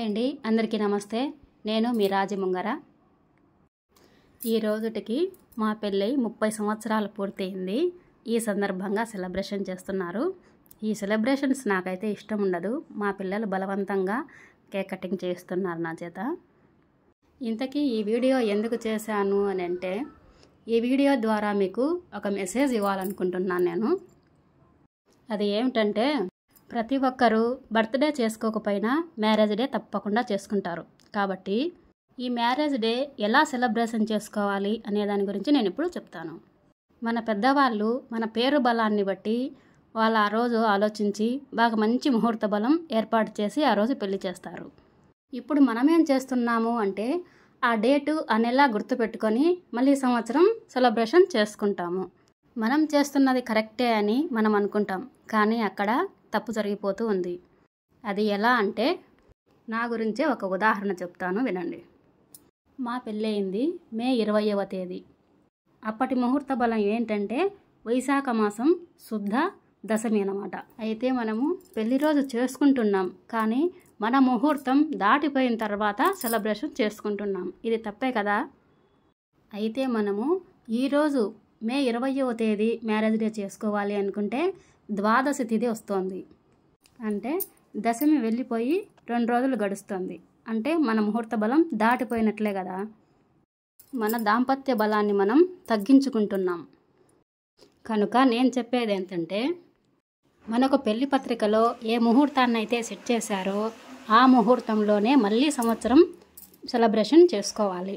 అండి, అందరికీ నమస్తే. నేను మీ రాజముంగర. ఈ రోజుటికి మా పెళ్ళై 30 సంవత్సరాలు పూర్తయింది. ఈ సందర్భంగా సెలబ్రేషన్ చేస్తున్నారు. ఈ సెలబ్రేషన్స్ నాకైతే ఇష్టం ఉండదు. మా పిల్లలు బలవంతంగా కేక్ కటింగ్ చేస్తున్నారు నా చేత. ఇంతకీ ఈ వీడియో ఎందుకు చేశాను అని అంటే, ఈ వీడియో ద్వారా మీకు ఒక మెసేజ్ ఇవ్వాలనుకుంటున్నాను నేను. అది ఏమిటంటే, ప్రతి ఒక్కరూ బర్త్డే చేసుకోకపోయినా మ్యారేజ్ డే తప్పకుండా చేసుకుంటారు. కాబట్టి ఈ మ్యారేజ్ డే ఎలా సెలబ్రేషన్ చేసుకోవాలి అనే దాని గురించి నేను ఇప్పుడు చెప్తాను. మన పెద్దవాళ్ళు మన పేరు బలాన్ని బట్టి వాళ్ళు ఆ రోజు ఆలోచించి బాగా మంచి ముహూర్త బలం ఏర్పాటు చేసి ఆ రోజు పెళ్లి చేస్తారు. ఇప్పుడు మనమేం చేస్తున్నాము అంటే, ఆ డేటు ఆ నెల గుర్తుపెట్టుకొని మళ్ళీ సంవత్సరం సెలబ్రేషన్ చేసుకుంటాము. మనం చేస్తున్నది కరెక్టే అని మనం అనుకుంటాం, కానీ అక్కడ తప్పు జరిగిపోతూ ఉంది. అది ఎలా అంటే, నా గురించే ఒక ఉదాహరణ చెప్తాను, వినండి. మా పెళ్ళయింది మే 20వ తేదీ. అప్పటి ముహూర్త బలం ఏంటంటే వైశాఖ మాసం శుద్ధ దశమి అన్నమాట. అయితే మనము పెళ్లి రోజు చేసుకుంటున్నాం, కానీ మన ముహూర్తం దాటిపోయిన తర్వాత సెలబ్రేషన్ చేసుకుంటున్నాం. ఇది తప్పే కదా. అయితే మనము ఈరోజు మే 20వ తేదీ మ్యారేజ్ డే చేసుకోవాలి అనుకుంటే ద్వాదశి తిథి వస్తోంది. అంటే దశమి వెళ్ళిపోయి 2 రోజులు గడుస్తుంది. అంటే మన ముహూర్త బలం దాటిపోయినట్లే కదా. మన దాంపత్య బలాన్ని మనం తగ్గించుకుంటున్నాం. కనుక నేను చెప్పేది ఏంటంటే, మనకు పెళ్లి పత్రికలో ఏ ముహూర్తాన్ని అయితే సెట్ చేశారో ఆ ముహూర్తంలోనే మళ్ళీ సంవత్సరం సెలబ్రేషన్ చేసుకోవాలి.